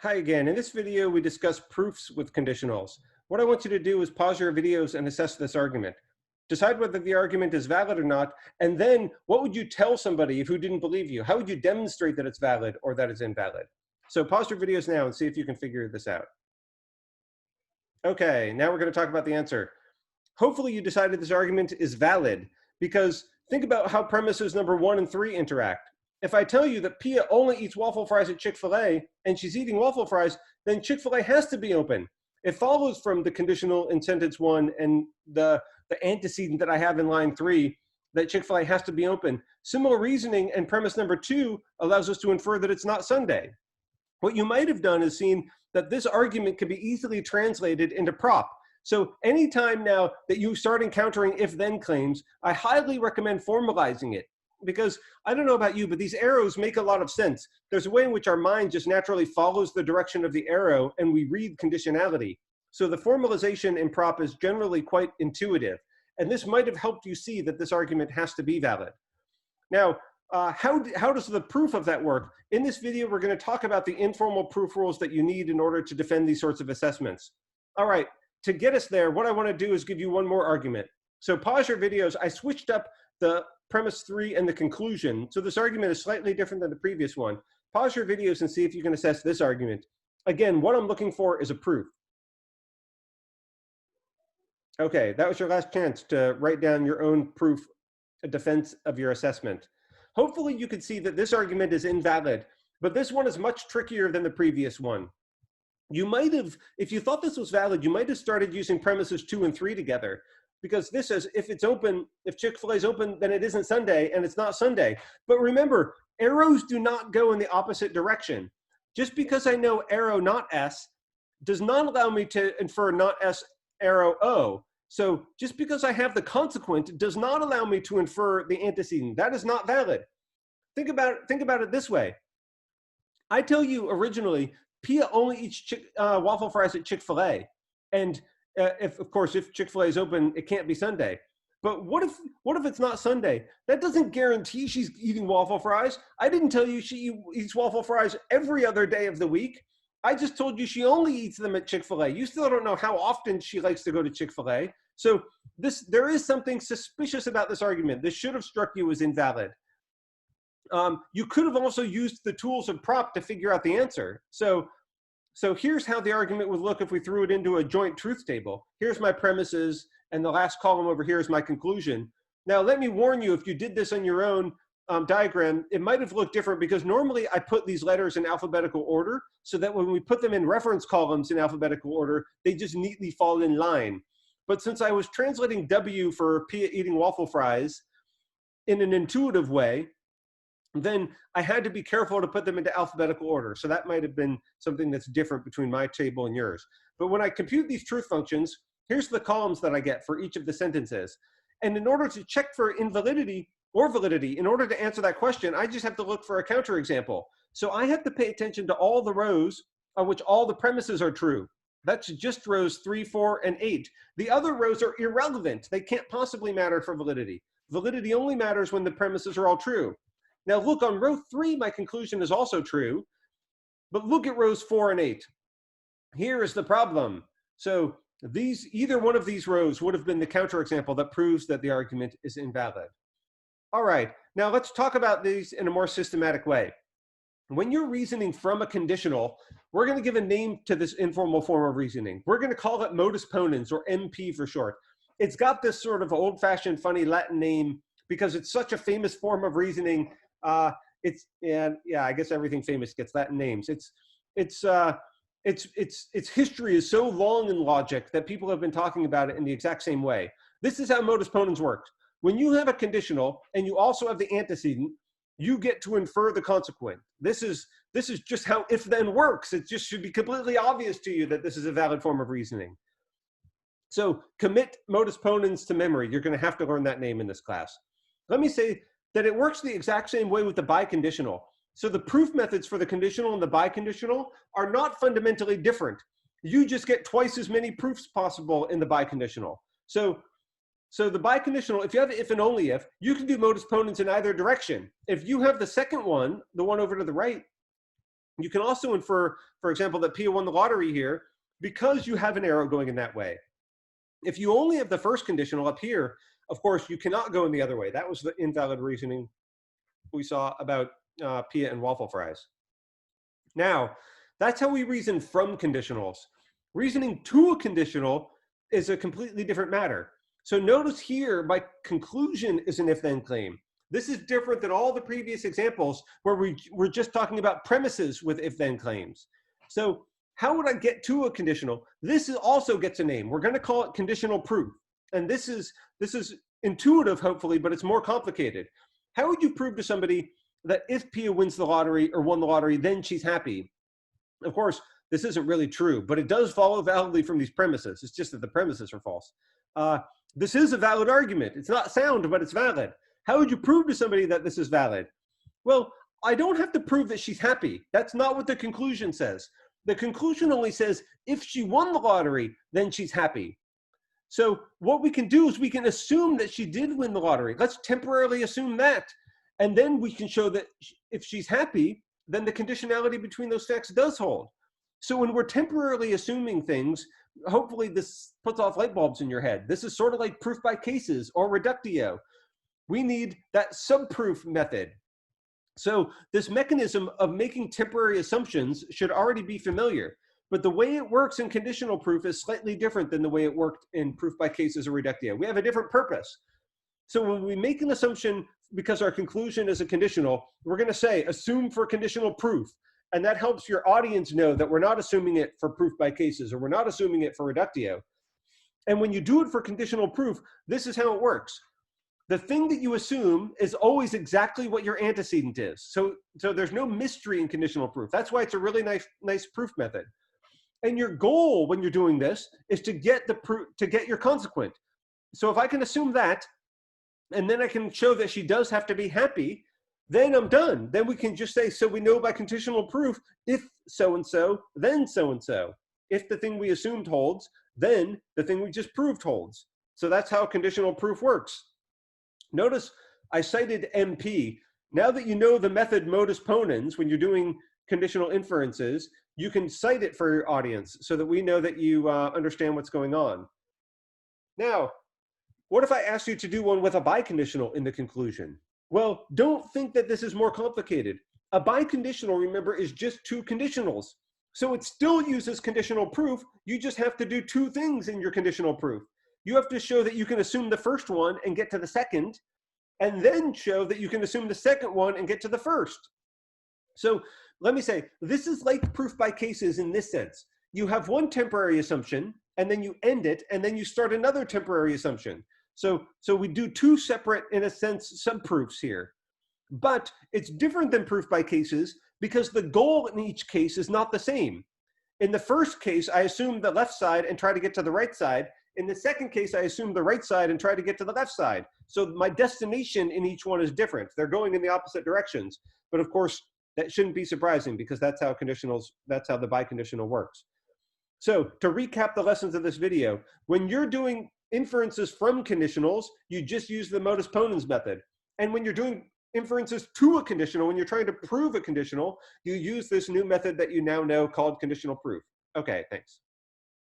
Hi again. In this video, we discuss proofs with conditionals. What I want you to do is pause your videos and assess this argument. Decide whether the argument is valid or not, and then what would you tell somebody who didn't believe you? How would you demonstrate that it's valid or that it's invalid? So pause your videos now and see if you can figure this out. Okay, now we're going to talk about the answer. Hopefully you decided this argument is valid because think about how premises number 1 and 3 interact. If I tell you that Pia only eats waffle fries at Chick-fil-A and she's eating waffle fries, then Chick-fil-A has to be open. It follows from the conditional in sentence 1 and the antecedent that I have in line 3 that Chick-fil-A has to be open. Similar reasoning and premise number 2 allows us to infer that it's not Sunday. What you might have done is seen that this argument could be easily translated into prop. So anytime now that you start encountering if-then claims, I highly recommend formalizing it because I don't know about you, but these arrows make a lot of sense. There's a way in which our mind just naturally follows the direction of the arrow and we read conditionality. So the formalization in prop is generally quite intuitive. And this might have helped you see that this argument has to be valid. Now, how does the proof of that work? In this video, we're going to talk about the informal proof rules that you need in order to defend these sorts of assessments. All right, to get us there, what I want to do is give you one more argument. So pause your videos. I switched up the premise 3 and the conclusion. So this argument is slightly different than the previous one. Pause your videos and see if you can assess this argument. Again, what I'm looking for is a proof. Okay, that was your last chance to write down your own proof, a defense of your assessment. Hopefully you can see that this argument is invalid, but this one is much trickier than the previous one. You might have, if you thought this was valid, you might have started using premises 2 and 3 together, because this says if it's open, if Chick-fil-A is open, then it isn't Sunday, and it's not Sunday. But remember, arrows do not go in the opposite direction. Just because I know arrow not S does not allow me to infer not S arrow O. So just because I have the consequent does not allow me to infer the antecedent. That is not valid. Think about it this way. I tell you originally, Pia only eats waffle fries at Chick-fil-A. And if Chick-fil-A is open, it can't be Sunday. But what if it's not Sunday? That doesn't guarantee she's eating waffle fries. I didn't tell you she eats waffle fries every other day of the week. I just told you she only eats them at Chick-fil-A. You still don't know how often she likes to go to Chick-fil-A. So there is something suspicious about this argument. This should have struck you as invalid. You could have also used the tools of prop to figure out the answer. So here's how the argument would look if we threw it into a joint truth table. Here's my premises, and the last column over here is my conclusion. Now, let me warn you, if you did this on your own diagram, it might have looked different because normally I put these letters in alphabetical order so that when we put them in reference columns in alphabetical order, they just neatly fall in line. But since I was translating W for Pia eating waffle fries in an intuitive way, then I had to be careful to put them into alphabetical order. So that might have been something that's different between my table and yours. But when I compute these truth functions, here's the columns that I get for each of the sentences. And in order to check for invalidity or validity, in order to answer that question, I just have to look for a counterexample. So I have to pay attention to all the rows on which all the premises are true. That's just rows 3, 4, and 8. The other rows are irrelevant. They can't possibly matter for validity. Validity only matters when the premises are all true. Now look, on row 3, my conclusion is also true, but look at rows 4 and 8. Here is the problem. So either one of these rows would have been the counterexample that proves that the argument is invalid. All right, now let's talk about these in a more systematic way. When you're reasoning from a conditional, we're going to give a name to this informal form of reasoning. We're going to call it Modus Ponens, or MP for short. It's got this sort of old-fashioned funny Latin name because it's such a famous form of reasoning. I guess everything famous gets Latin names. Its history is so long in logic that people have been talking about it in the exact same way. This is how Modus Ponens works. When you have a conditional and you also have the antecedent, you get to infer the consequent. This is just how if-then works. It just should be completely obvious to you that this is a valid form of reasoning. So commit Modus Ponens to memory. You're going to have to learn that name in this class. Let me say that it works the exact same way with the biconditional. So the proof methods for the conditional and the biconditional are not fundamentally different. You just get twice as many proofs possible in the biconditional. So the biconditional, if you have if and only if, you can do Modus Ponens in either direction. If you have the second one, the one over to the right, You can also infer, for example, that Pia won the lottery here because you have an arrow going in that way. If you only have the first conditional up here, of course, you cannot go in the other way. That was the invalid reasoning we saw about Pia and waffle fries. Now, that's how we reason from conditionals. Reasoning to a conditional is a completely different matter. So notice here, my conclusion is an if-then claim. This is different than all the previous examples where we're just talking about premises with if-then claims. So how would I get to a conditional? This also gets a name. We're going to call it conditional proof. And this is intuitive, hopefully, but it's more complicated. How would you prove to somebody that if Pia wins the lottery or won the lottery, then she's happy? Of course, this isn't really true, but it does follow validly from these premises. It's just that the premises are false. This is a valid argument. It's not sound, but it's valid. How would you prove to somebody that this is valid? Well, I don't have to prove that she's happy. That's not what the conclusion says. The conclusion only says if she won the lottery, then she's happy. So what we can do is we can assume that she did win the lottery. Let's temporarily assume that. And then we can show that if she's happy, then the conditionality between those facts does hold. So when we're temporarily assuming things, hopefully this puts off light bulbs in your head. This is sort of like proof by cases or reductio. We need that subproof method. So this mechanism of making temporary assumptions should already be familiar. But the way it works in conditional proof is slightly different than the way it worked in proof by cases or reductio. We have a different purpose. So when we make an assumption because our conclusion is a conditional, we're going to say assume for conditional proof. And that helps your audience know that we're not assuming it for proof by cases or we're not assuming it for reductio. And when you do it for conditional proof, this is how it works. The thing that you assume is always exactly what your antecedent is. So there's no mystery in conditional proof. That's why it's a really nice proof method. And your goal when you're doing this is to get your consequent. So if I can assume that, and then I can show that she does have to be happy, then I'm done. Then we can just say, so we know by conditional proof, if so-and-so, then so-and-so. If the thing we assumed holds, then the thing we just proved holds. So that's how conditional proof works. Notice I cited MP. Now that you know the method modus ponens, when you're doing conditional inferences, you can cite it for your audience so that we know that you understand what's going on. Now, what if I asked you to do one with a biconditional in the conclusion? Well, don't think that this is more complicated. A biconditional, remember, is just two conditionals. So it still uses conditional proof. You just have to do two things in your conditional proof. You have to show that you can assume the first one and get to the second, and then show that you can assume the second one and get to the first. So let me say, this is like proof by cases in this sense. You have one temporary assumption, and then you end it, and then you start another temporary assumption. So we do two separate, in a sense, subproofs here. But it's different than proof by cases because the goal in each case is not the same. In the first case, I assume the left side and try to get to the right side. In the second case, I assume the right side and try to get to the left side. So my destination in each one is different. They're going in the opposite directions. But of course, that shouldn't be surprising because that's how the biconditional works. So to recap the lessons of this video, when you're doing inferences from conditionals, you just use the modus ponens method. And when you're doing inferences to a conditional, when you're trying to prove a conditional, you use this new method that you now know called conditional proof. Okay, thanks.